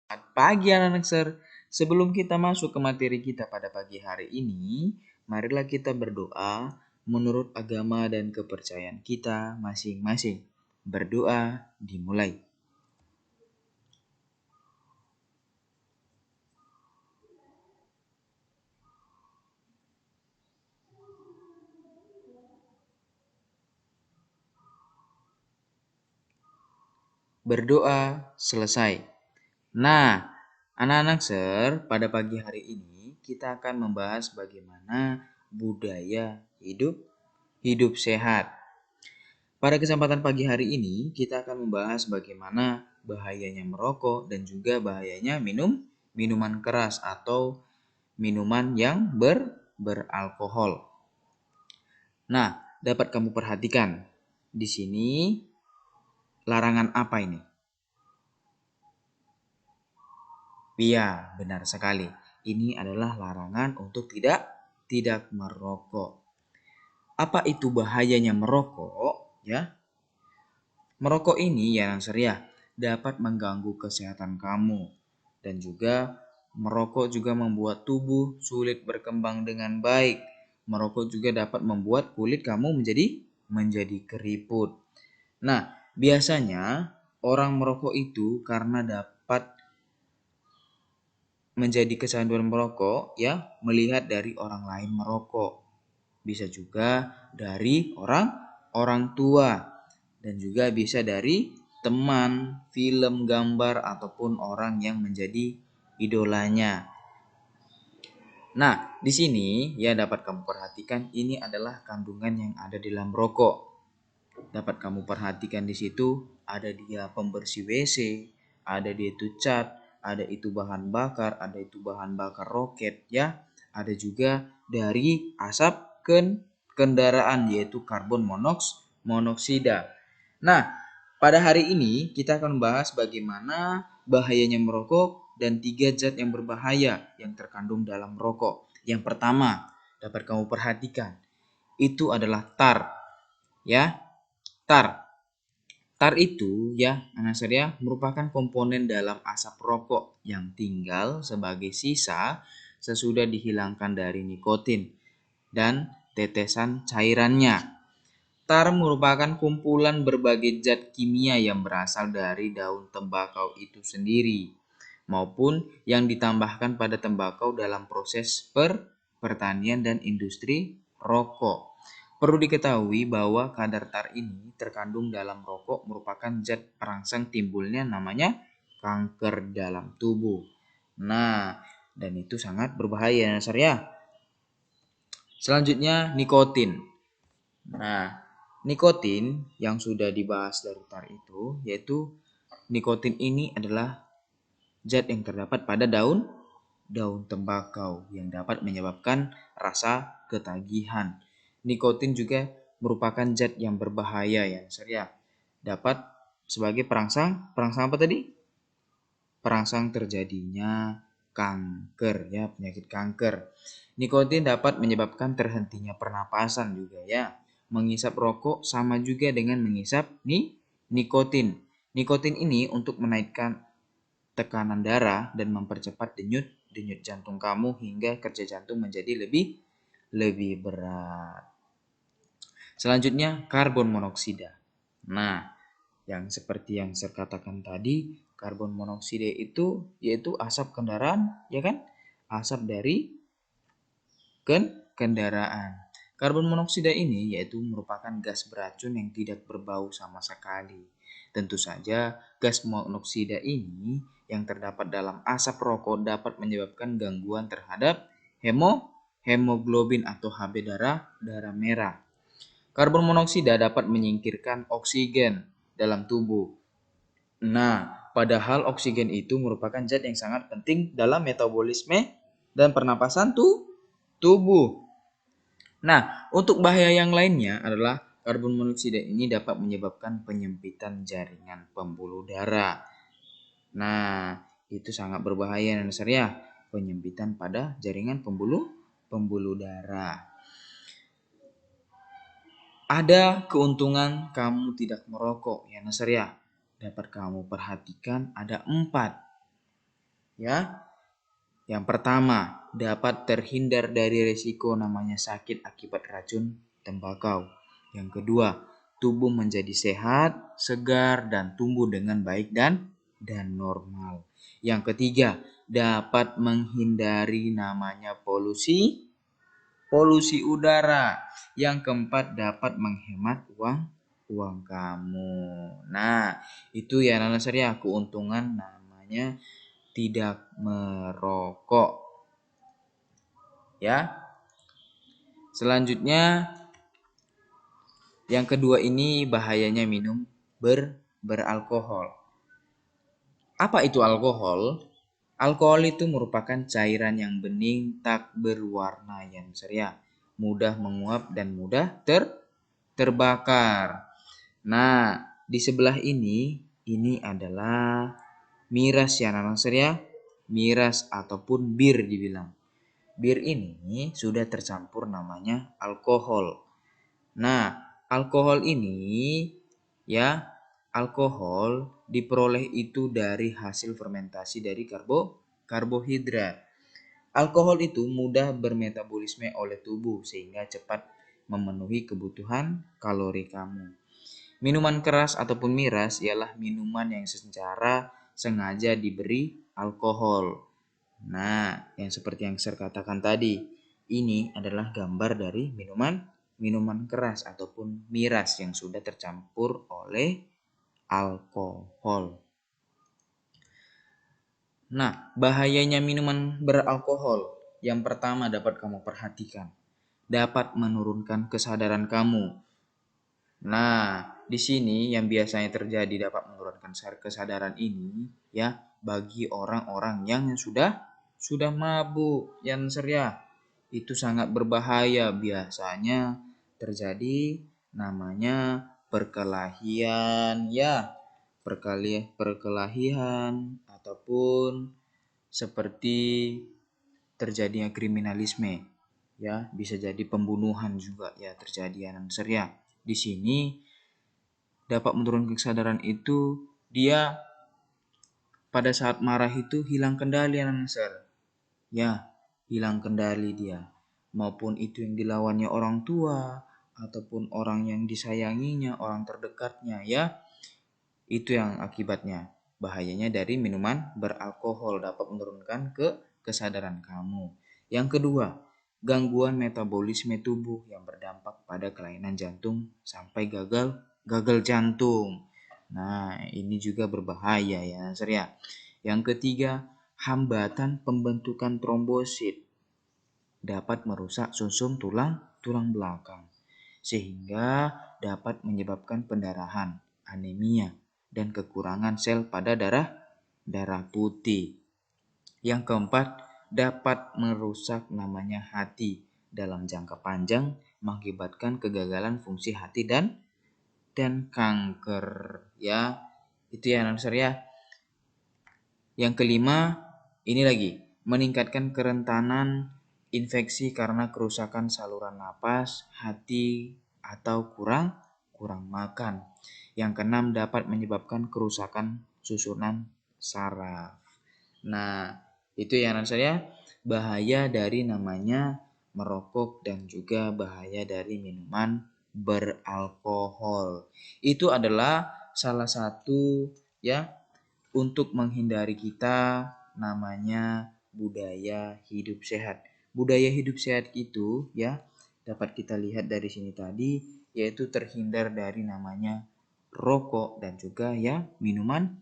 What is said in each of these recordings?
Selamat pagi anak-anak ser. Sebelum kita masuk ke materi kita pada pagi hari ini, marilah kita berdoa menurut agama dan kepercayaan kita masing-masing. Berdoa dimulai. Berdoa selesai. Nah, anak-anak ser, pada pagi hari ini kita akan membahas bagaimana budaya hidup sehat. Pada kesempatan pagi hari ini, kita akan membahas bagaimana bahayanya merokok dan juga bahayanya minuman keras atau minuman yang beralkohol. Nah, dapat kamu perhatikan di sini larangan apa ini? Iya, benar sekali. Ini adalah larangan untuk tidak merokok. Apa itu bahayanya merokok? Ya, merokok ini ya dapat mengganggu kesehatan kamu dan juga merokok juga membuat tubuh sulit berkembang dengan baik. Merokok juga dapat membuat kulit kamu menjadi keriput. Nah, biasanya orang merokok itu karena dapat menjadi kecanduan merokok ya melihat dari orang lain merokok. Bisa juga dari orang tua dan juga bisa dari teman, film, gambar ataupun orang yang menjadi idolanya. Nah, di sini ya dapat kamu perhatikan ini adalah kandungan yang ada di dalam rokok. Dapat kamu perhatikan di situ ada dia pembersih WC, ada dia itu cat, ada itu bahan bakar, ada itu bahan bakar roket ya. Ada juga dari asap kendaraan yaitu karbon monoksida. Nah, pada hari ini kita akan membahas bagaimana bahayanya merokok dan 3 zat yang berbahaya yang terkandung dalam rokok. Yang pertama, dapat kamu perhatikan, itu adalah tar. Ya, tar. Tar itu ya, anak saya merupakan komponen dalam asap rokok yang tinggal sebagai sisa sesudah dihilangkan dari nikotin dan tetesan cairannya. Tar merupakan kumpulan berbagai zat kimia yang berasal dari daun tembakau itu sendiri maupun yang ditambahkan pada tembakau dalam proses pertanian dan industri rokok. Perlu diketahui bahwa kadar tar ini terkandung dalam rokok merupakan zat perangsang timbulnya namanya kanker dalam tubuh. Nah, dan itu sangat berbahaya ya. Selanjutnya nikotin. Nah, nikotin yang sudah dibahas dari tar itu yaitu nikotin ini adalah zat yang terdapat pada daun tembakau yang dapat menyebabkan rasa ketagihan. Nikotin juga merupakan zat yang berbahaya ya, dapat sebagai perangsang apa tadi? Perangsang terjadinya kanker ya, penyakit kanker. Nikotin dapat menyebabkan terhentinya pernapasan juga ya. Mengisap rokok sama juga dengan mengisap nikotin. Nikotin ini untuk menaikkan tekanan darah dan mempercepat denyut jantung kamu hingga kerja jantung menjadi lebih berat. Selanjutnya karbon monoksida. Nah, yang seperti yang saya katakan tadi, karbon monoksida itu yaitu asap kendaraan, ya kan? Asap dari kendaraan. Karbon monoksida ini yaitu merupakan gas beracun yang tidak berbau sama sekali. Tentu saja gas monoksida ini yang terdapat dalam asap rokok dapat menyebabkan gangguan terhadap hemoglobin atau HB darah merah. Karbon monoksida dapat menyingkirkan oksigen dalam tubuh. Nah, padahal oksigen itu merupakan zat yang sangat penting dalam metabolisme dan pernapasan tubuh. Nah, untuk bahaya yang lainnya adalah karbon monoksida ini dapat menyebabkan penyempitan jaringan pembuluh darah. Nah, itu sangat berbahaya dan ya, penyempitan pada jaringan pembuluh darah. Ada keuntungan kamu tidak merokok ya Nasr ya. Dapat kamu perhatikan ada 4. Ya, yang pertama, dapat terhindar dari risiko namanya sakit akibat racun tembakau. Yang kedua, tubuh menjadi sehat, segar, dan tumbuh dengan baik dan normal. Yang ketiga, dapat menghindari namanya polusi udara. Yang keempat, dapat menghemat uang kamu. Nah, itu ya Nana ya keuntungan namanya tidak merokok. Ya. Selanjutnya yang kedua ini bahayanya minum beralkohol. Apa itu alkohol? Alkohol itu merupakan cairan yang bening tak berwarna yang ceria, mudah menguap dan mudah terbakar. Nah, di sebelah ini adalah miras ya anak ya. Miras ataupun bir dibilang. Bir ini sudah tercampur namanya alkohol. Nah, alkohol ini ya, alkohol diperoleh itu dari hasil fermentasi dari karbohidrat. Alkohol itu mudah bermetabolisme oleh tubuh sehingga cepat memenuhi kebutuhan kalori kamu. Minuman keras ataupun miras ialah minuman yang secara sengaja diberi alkohol. Nah, yang seperti yang saya katakan tadi, ini adalah gambar dari minuman keras ataupun miras yang sudah tercampur oleh alkohol. Nah, bahayanya minuman beralkohol yang pertama dapat kamu perhatikan, dapat menurunkan kesadaran kamu. Nah, di sini yang biasanya terjadi dapat menurunkan kesadaran ini ya bagi orang-orang yang sudah mabuk yang ceria. Itu sangat berbahaya, biasanya terjadi namanya perkelahian ya, perkelahian ataupun seperti terjadinya kriminalisme ya, bisa jadi pembunuhan juga ya terjadi yang ceria. Di sini dapat menurunkan kesadaran itu dia pada saat marah itu hilang kendali ya, hilang kendali dia, maupun itu yang dilawannya orang tua ataupun orang yang disayanginya, orang terdekatnya ya, itu yang akibatnya. Bahayanya dari minuman beralkohol dapat menurunkan kesadaran kamu. Yang kedua, gangguan metabolisme tubuh yang berdampak pada kelainan jantung sampai gagal jantung. Nah, ini juga berbahaya ya, ya. Yang ketiga, hambatan pembentukan trombosit dapat merusak sumsum tulang belakang sehingga dapat menyebabkan pendarahan, anemia, dan kekurangan sel pada darah putih. Yang keempat, dapat merusak namanya hati dalam jangka panjang, mengakibatkan kegagalan fungsi hati dan kanker ya. Itu ya anak ya. Yang kelima, ini lagi meningkatkan kerentanan infeksi karena kerusakan saluran napas, hati, atau kurang makan. Yang keenam, dapat menyebabkan kerusakan susunan saraf. Nah, itu ya anak saya, bahaya dari namanya merokok dan juga bahaya dari minuman beralkohol. Itu adalah salah satu ya untuk menghindari kita namanya budaya hidup sehat. Budaya hidup sehat itu ya dapat kita lihat dari sini tadi, yaitu terhindar dari namanya rokok dan juga ya minuman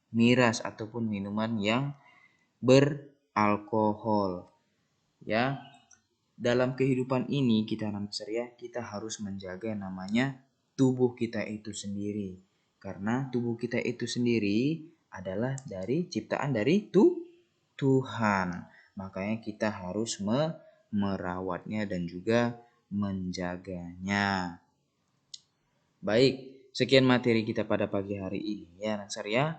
miras ataupun minuman yang beralkohol. Ya, dalam kehidupan ini kita kita harus menjaga namanya tubuh kita itu sendiri. Karena tubuh kita itu sendiri adalah dari ciptaan dari Tuhan. Makanya kita harus merawatnya dan juga menjaganya. Baik, sekian materi kita pada pagi hari ini ya anak ya.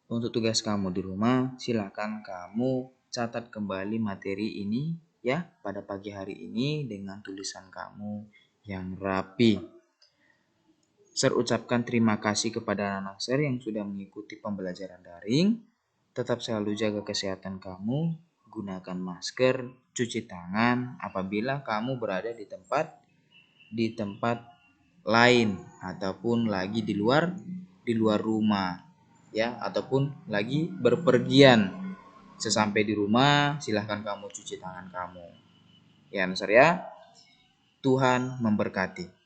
Untuk tugas kamu di rumah, silakan kamu catat kembali materi ini ya pada pagi hari ini dengan tulisan kamu yang rapi. Saya ucapkan terima kasih kepada anak saya yang sudah mengikuti pembelajaran daring. Tetap selalu jaga kesehatan kamu, gunakan masker, cuci tangan apabila kamu berada di tempat lain ataupun lagi di luar rumah ya, ataupun lagi berpergian. Sesampai di rumah silahkan kamu cuci tangan kamu. Ya Nasar ya. Tuhan memberkati.